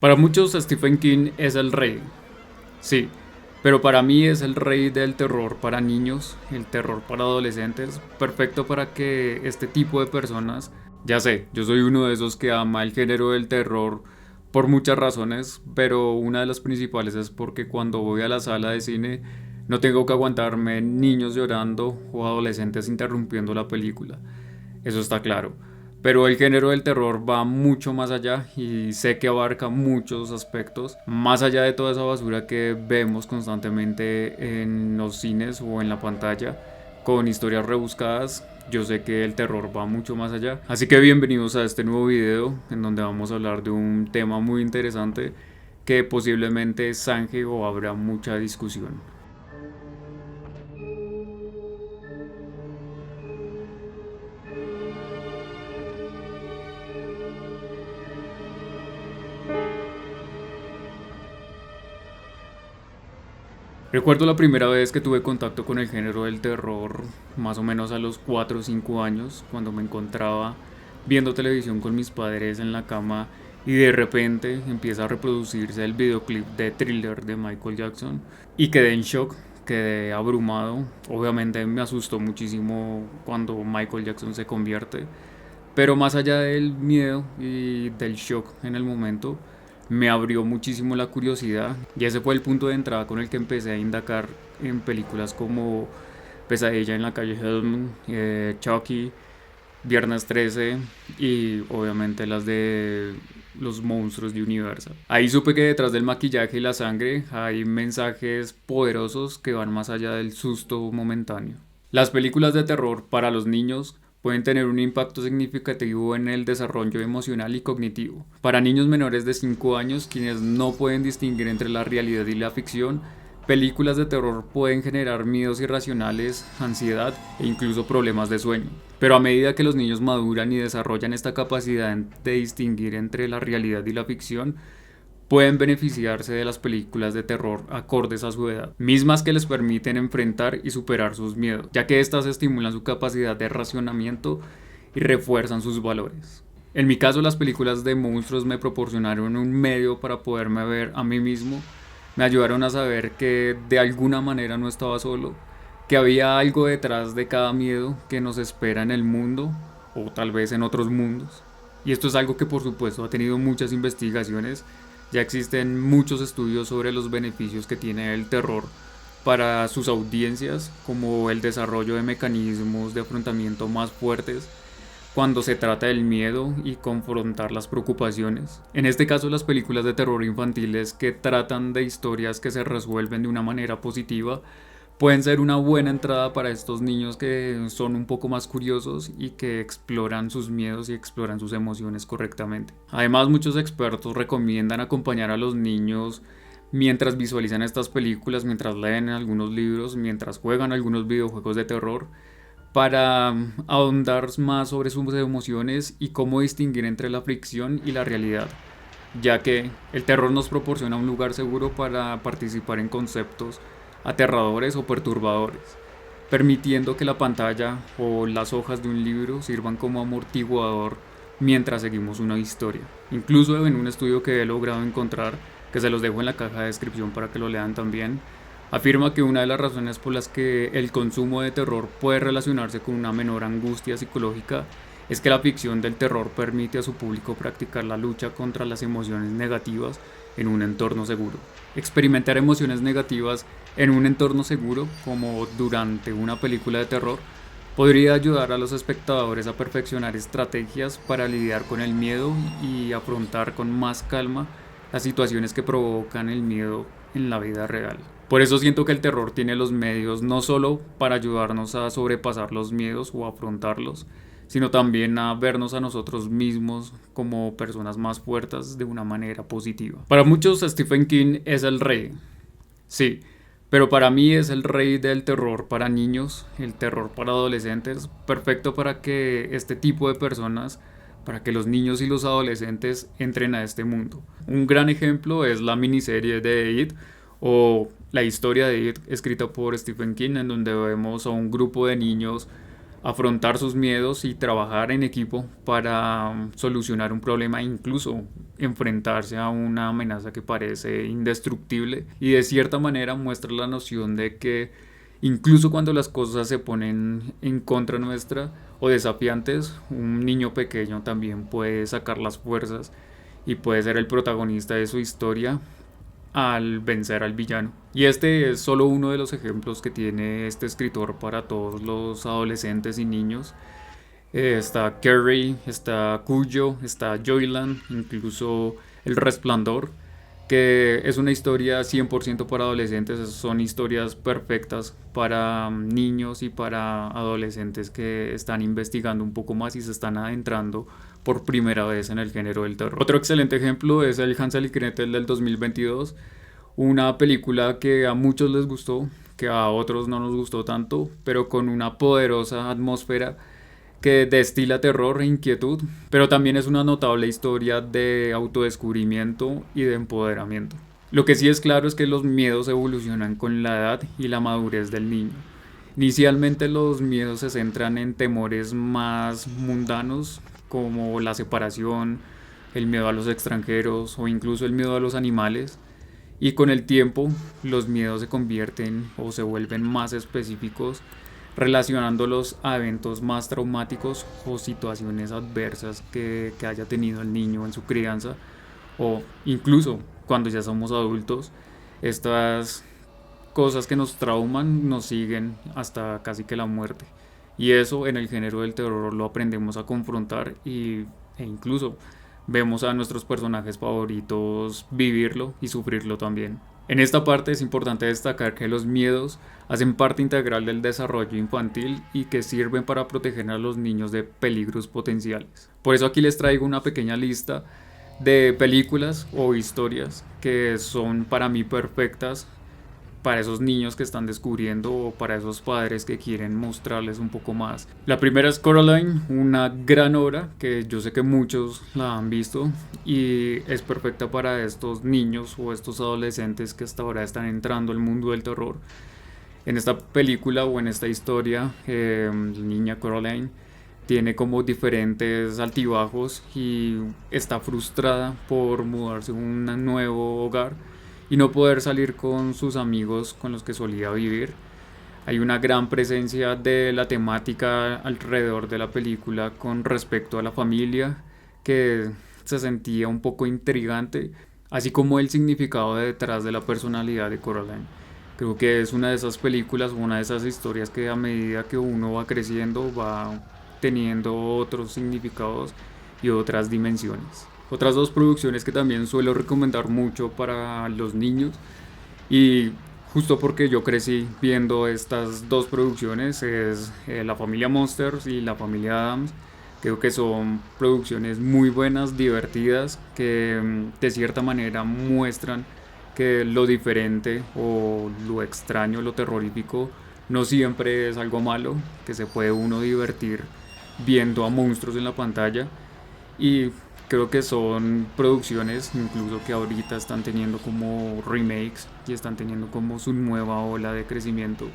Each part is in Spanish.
Para muchos Stephen King es el rey, sí, pero para mí es el rey del terror para niños, el terror para adolescentes, perfecto para que este tipo de personas, ya sé, yo soy uno de esos que ama el género del terror por muchas razones, pero una de las principales es porque cuando voy a la sala de cine no tengo que aguantarme niños llorando o adolescentes interrumpiendo la película. Eso está claro. Pero el género del terror va mucho más allá y sé que abarca muchos aspectos, más allá de toda esa basura que vemos constantemente en los cines o en la pantalla, con historias rebuscadas. Yo sé que el terror va mucho más allá. Así que bienvenidos a este nuevo video en donde vamos a hablar de un tema muy interesante que posiblemente zanje o habrá mucha discusión. Recuerdo la primera vez que tuve contacto con el género del terror, más o menos a los 4 o 5 años, cuando me encontraba viendo televisión con mis padres en la cama y de repente empieza a reproducirse el videoclip de Thriller de Michael Jackson y quedé en shock, quedé abrumado. Obviamente me asustó muchísimo cuando Michael Jackson se convierte, pero más allá del miedo y del shock en el momento, me abrió muchísimo la curiosidad y ese fue el punto de entrada con el que empecé a indagar en películas como Pesadilla en la calle Hellman, Chucky, Viernes 13 y obviamente las de los monstruos de Universal. Ahí supe que detrás del maquillaje y la sangre hay mensajes poderosos que van más allá del susto momentáneo. Las películas de terror para los niños pueden tener un impacto significativo en el desarrollo emocional y cognitivo. Para niños menores de 5 años, quienes no pueden distinguir entre la realidad y la ficción, películas de terror pueden generar miedos irracionales, ansiedad e incluso problemas de sueño. Pero a medida que los niños maduran y desarrollan esta capacidad de distinguir entre la realidad y la ficción, pueden beneficiarse de las películas de terror acordes a su edad, mismas que les permiten enfrentar y superar sus miedos, ya que éstas estimulan su capacidad de racionamiento y refuerzan sus valores. En mi caso, las películas de monstruos me proporcionaron un medio para poderme ver a mí mismo, me ayudaron a saber que de alguna manera no estaba solo, que había algo detrás de cada miedo que nos espera en el mundo o tal vez en otros mundos. Y esto es algo que por supuesto ha tenido muchas investigaciones. Ya existen muchos estudios sobre los beneficios que tiene el terror para sus audiencias, como el desarrollo de mecanismos de afrontamiento más fuertes cuando se trata del miedo y confrontar las preocupaciones. En este caso, las películas de terror infantiles que tratan de historias que se resuelven de una manera positiva pueden ser una buena entrada para estos niños que son un poco más curiosos y que exploran sus miedos y exploran sus emociones correctamente. Además, muchos expertos recomiendan acompañar a los niños mientras visualizan estas películas, mientras leen algunos libros, mientras juegan algunos videojuegos de terror, para ahondar más sobre sus emociones y cómo distinguir entre la ficción y la realidad, ya que el terror nos proporciona un lugar seguro para participar en conceptos aterradores o perturbadores, permitiendo que la pantalla o las hojas de un libro sirvan como amortiguador mientras seguimos una historia. Incluso en un estudio que he logrado encontrar, que se los dejo en la caja de descripción para que lo lean también, afirma que una de las razones por las que el consumo de terror puede relacionarse con una menor angustia psicológica es que la ficción del terror permite a su público practicar la lucha contra las emociones negativas en un entorno seguro. Experimentar emociones negativas en un entorno seguro, como durante una película de terror, podría ayudar a los espectadores a perfeccionar estrategias para lidiar con el miedo y afrontar con más calma las situaciones que provocan el miedo en la vida real. Por eso siento que el terror tiene los medios no solo para ayudarnos a sobrepasar los miedos o afrontarlos, sino también a vernos a nosotros mismos como personas más fuertes de una manera positiva. Para muchos Stephen King es el rey, sí, pero para mí es el rey del terror para niños, el terror para adolescentes, perfecto para que este tipo de personas, para que los niños y los adolescentes entren a este mundo. Un gran ejemplo es la miniserie de It o la historia de It escrita por Stephen King, en donde vemos a un grupo de niños afrontar sus miedos y trabajar en equipo para solucionar un problema, incluso enfrentarse a una amenaza que parece indestructible, y de cierta manera muestra la noción de que incluso cuando las cosas se ponen en contra nuestra o desafiantes, un niño pequeño también puede sacar las fuerzas y puede ser el protagonista de su historia al vencer al villano. Y este es solo uno de los ejemplos que tiene este escritor para todos los adolescentes y niños. Está Carrie, está Cuyo, está Joyland, incluso El Resplandor, que es una historia 100% para adolescentes. Son historias perfectas para niños y para adolescentes que están investigando un poco más y se están adentrando por primera vez en el género del terror. Otro excelente ejemplo es el Hansel y Gretel del 2022, una película que a muchos les gustó, que a otros no nos gustó tanto, pero con una poderosa atmósfera que destila terror e inquietud, pero también es una notable historia de autodescubrimiento y de empoderamiento. Lo que sí es claro es que los miedos evolucionan con la edad y la madurez del niño. Inicialmente los miedos se centran en temores más mundanos como la separación, el miedo a los extranjeros o incluso el miedo a los animales, y con el tiempo los miedos se convierten o se vuelven más específicos, relacionándolos a eventos más traumáticos o situaciones adversas que haya tenido el niño en su crianza, o incluso cuando ya somos adultos, estas cosas que nos trauman nos siguen hasta casi que la muerte. Y eso en el género del terror lo aprendemos a confrontar e incluso vemos a nuestros personajes favoritos vivirlo y sufrirlo también. En esta parte es importante destacar que los miedos hacen parte integral del desarrollo infantil y que sirven para proteger a los niños de peligros potenciales. Por eso aquí les traigo una pequeña lista de películas o historias que son para mí perfectas para esos niños que están descubriendo o para esos padres que quieren mostrarles un poco más. La primera es Coraline, una gran obra que yo sé que muchos la han visto y es perfecta para estos niños o estos adolescentes que hasta ahora están entrando al mundo del terror. En esta película o en esta historia, la niña Coraline tiene como diferentes altibajos y está frustrada por mudarse a un nuevo hogar y no poder salir con sus amigos con los que solía vivir. Hay una gran presencia de la temática alrededor de la película con respecto a la familia, que se sentía un poco intrigante, así como el significado detrás de la personalidad de Coraline. Creo que es una de esas películas, una de esas historias que a medida que uno va creciendo va teniendo otros significados y otras dimensiones. Otras dos producciones que también suelo recomendar mucho para los niños, y justo porque yo crecí viendo estas dos producciones, es La familia Monsters y La familia Addams. Creo que son producciones muy buenas, divertidas, que de cierta manera muestran que lo diferente o lo extraño, lo terrorífico, no siempre es algo malo, que se puede uno divertir viendo a monstruos en la pantalla. Y creo que son producciones incluso que ahorita están teniendo como remakes y están teniendo como su nueva ola de crecimiento,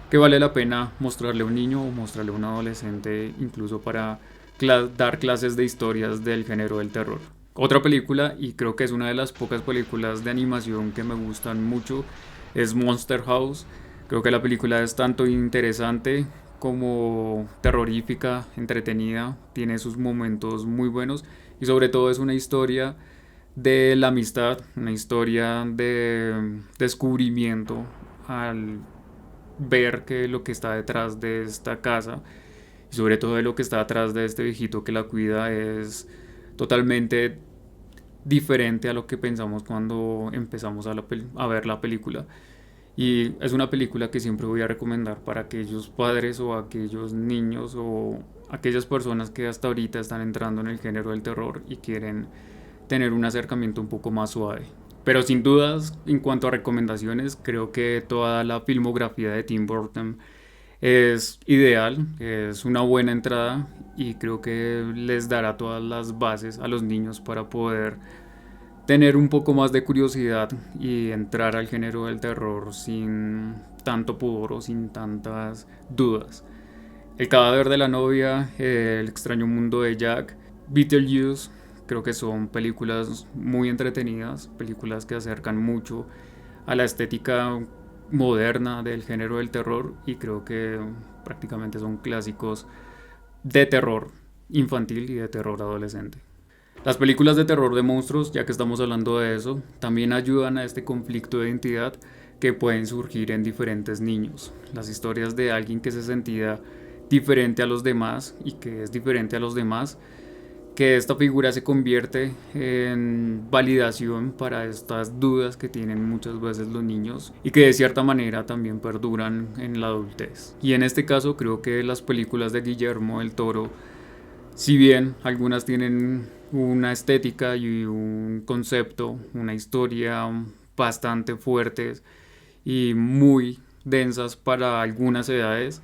que vale la pena mostrarle a un niño o mostrarle a un adolescente incluso para dar clases de historias del género del terror. Otra película, y creo que es una de las pocas películas de animación que me gustan mucho, es Monster House. Creo que la película es tanto interesante como terrorífica, entretenida, tiene sus momentos muy buenos y sobre todo es una historia de la amistad, una historia de descubrimiento al ver que lo que está detrás de esta casa y sobre todo de lo que está detrás de este viejito que la cuida es totalmente diferente a lo que pensamos cuando empezamos a ver la película. Y es una película que siempre voy a recomendar para aquellos padres o aquellos niños o aquellas personas que hasta ahorita están entrando en el género del terror y quieren tener un acercamiento un poco más suave. Pero sin dudas, en cuanto a recomendaciones, creo que toda la filmografía de Tim Burton es ideal, es una buena entrada y creo que les dará todas las bases a los niños para poder tener un poco más de curiosidad y entrar al género del terror sin tanto pudor o sin tantas dudas. El cadáver de la novia, El extraño mundo de Jack, Beetlejuice, creo que son películas muy entretenidas, películas que acercan mucho a la estética moderna del género del terror y creo que prácticamente son clásicos de terror infantil y de terror adolescente. Las películas de terror de monstruos, ya que estamos hablando de eso, también ayudan a este conflicto de identidad que pueden surgir en diferentes niños. Las historias de alguien que se sentía diferente a los demás y que es diferente a los demás, que esta figura se convierte en validación para estas dudas que tienen muchas veces los niños y que de cierta manera también perduran en la adultez. Y en este caso creo que las películas de Guillermo del Toro, si bien algunas tienen una estética y un concepto, una historia bastante fuertes y muy densas para algunas edades,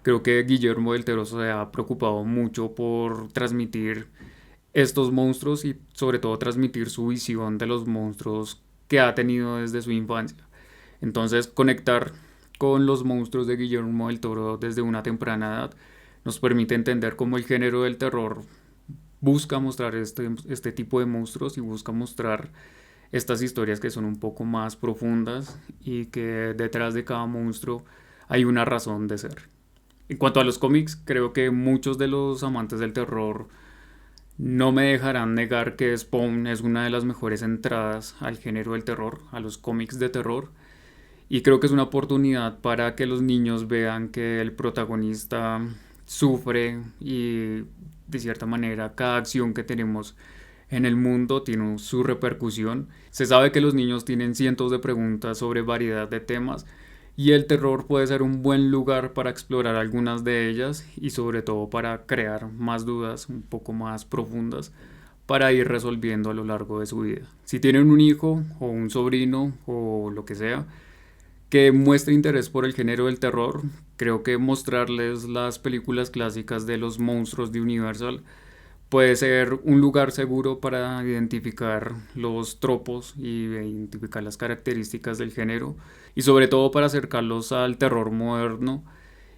creo que Guillermo del Toro se ha preocupado mucho por transmitir estos monstruos y sobre todo transmitir su visión de los monstruos que ha tenido desde su infancia. Entonces conectar con los monstruos de Guillermo del Toro desde una temprana edad nos permite entender cómo el género del terror busca mostrar este tipo de monstruos y busca mostrar estas historias que son un poco más profundas y que detrás de cada monstruo hay una razón de ser. En cuanto a los cómics, creo que muchos de los amantes del terror no me dejarán negar que Spawn es una de las mejores entradas al género del terror, a los cómics de terror. Y creo que es una oportunidad para que los niños vean que el protagonista sufre y de cierta manera cada acción que tenemos en el mundo tiene su repercusión. Se sabe que los niños tienen cientos de preguntas sobre variedad de temas y el terror puede ser un buen lugar para explorar algunas de ellas y sobre todo para crear más dudas un poco más profundas para ir resolviendo a lo largo de su vida. Si tienen un hijo o un sobrino o lo que sea que muestre interés por el género del terror, creo que mostrarles las películas clásicas de los monstruos de Universal puede ser un lugar seguro para identificar los tropos y identificar las características del género y sobre todo para acercarlos al terror moderno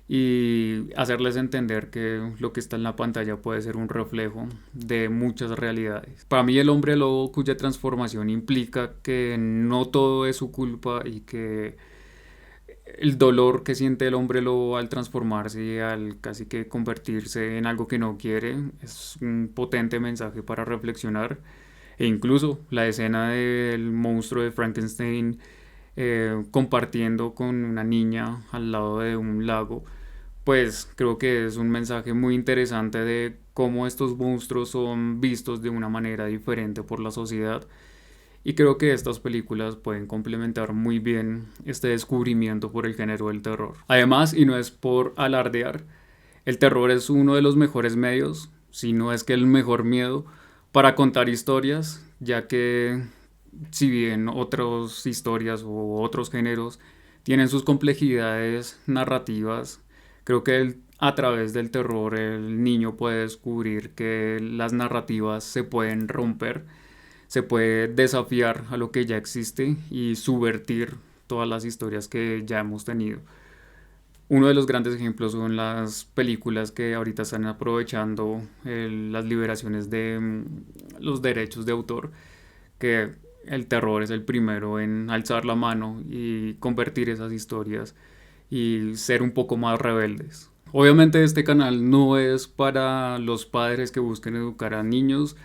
y hacerles entender que lo que está en la pantalla puede ser un reflejo de muchas realidades. Para mí el hombre lobo cuya transformación implica que no todo es su culpa y que el dolor que siente el hombre lobo al transformarse y al casi que convertirse en algo que no quiere es un potente mensaje para reflexionar. E incluso la escena del monstruo de Frankenstein compartiendo con una niña al lado de un lago, pues creo que es un mensaje muy interesante de cómo estos monstruos son vistos de una manera diferente por la sociedad y creo que estas películas pueden complementar muy bien este descubrimiento por el género del terror. Además, y no es por alardear, el terror es uno de los mejores medios, si no es que el mejor miedo, para contar historias, ya que si bien otras historias u otros géneros tienen sus complejidades narrativas, creo que a través del terror el niño puede descubrir que las narrativas se pueden romper, se puede desafiar a lo que ya existe y subvertir todas las historias que ya hemos tenido. Uno de los grandes ejemplos son las películas que ahorita están aprovechando las liberaciones de los derechos de autor, que el terror es el primero en alzar la mano y convertir esas historias y ser un poco más rebeldes. Obviamente este canal no es para los padres que busquen educar a niños.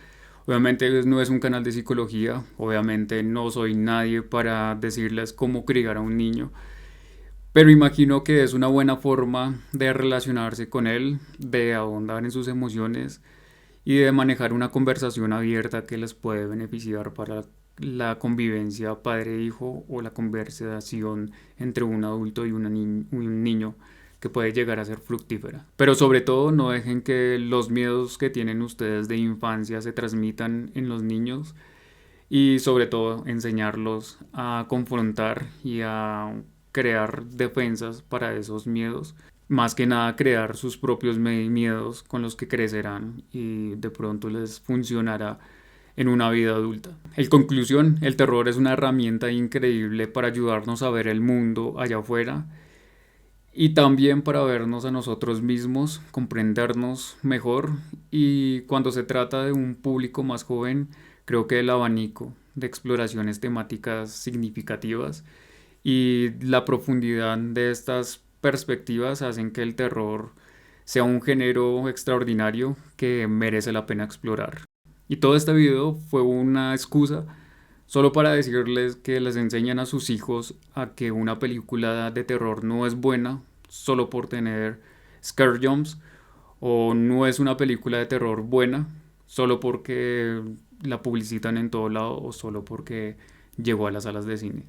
Obviamente no es un canal de psicología, obviamente no soy nadie para decirles cómo criar a un niño, pero imagino que es una buena forma de relacionarse con él, de ahondar en sus emociones y de manejar una conversación abierta que les puede beneficiar para la convivencia padre-hijo o la conversación entre un adulto y un niño que puede llegar a ser fructífera. Pero sobre todo no dejen que los miedos que tienen ustedes de infancia se transmitan en los niños y sobre todo enseñarlos a confrontar y a crear defensas para esos miedos. Más que nada crear sus propios miedos con los que crecerán y de pronto les funcionará en una vida adulta. En conclusión, el terror es una herramienta increíble para ayudarnos a ver el mundo allá afuera y también para vernos a nosotros mismos, comprendernos mejor. Y cuando se trata de un público más joven, creo que el abanico de exploraciones temáticas significativas y la profundidad de estas perspectivas hacen que el terror sea un género extraordinario que merece la pena explorar. Y todo este video fue una excusa solo para decirles que les enseñan a sus hijos a que una película de terror no es buena solo por tener scare jumps, o no es una película de terror buena solo porque la publicitan en todo lado o solo porque llegó a las salas de cine.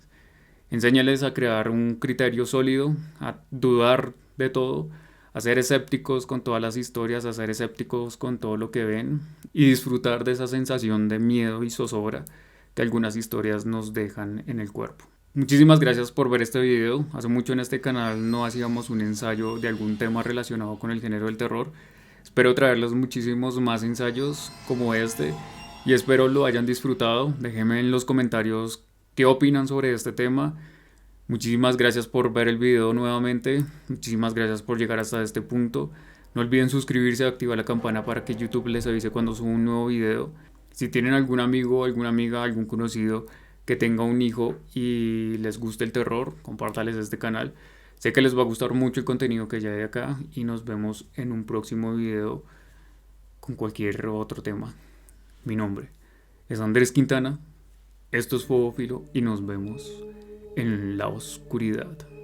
Enséñales a crear un criterio sólido, a dudar de todo, a ser escépticos con todas las historias, a ser escépticos con todo lo que ven y disfrutar de esa sensación de miedo y zozobra que algunas historias nos dejan en el cuerpo. Muchísimas gracias por ver este video. Hace mucho en este canal no hacíamos un ensayo de algún tema relacionado con el género del terror. Espero traerles muchísimos más ensayos como este y espero lo hayan disfrutado. Déjenme en los comentarios qué opinan sobre este tema. Muchísimas gracias por ver el video nuevamente. Muchísimas gracias por llegar hasta este punto. No olviden suscribirse y activar la campana para que YouTube les avise cuando suba un nuevo video. Si tienen algún amigo, alguna amiga, algún conocido que tenga un hijo y les guste el terror, compártales este canal. Sé que les va a gustar mucho el contenido que ya hay acá y nos vemos en un próximo video con cualquier otro tema. Mi nombre es Andrés Quintana, esto es Fuego Filo y nos vemos en la oscuridad.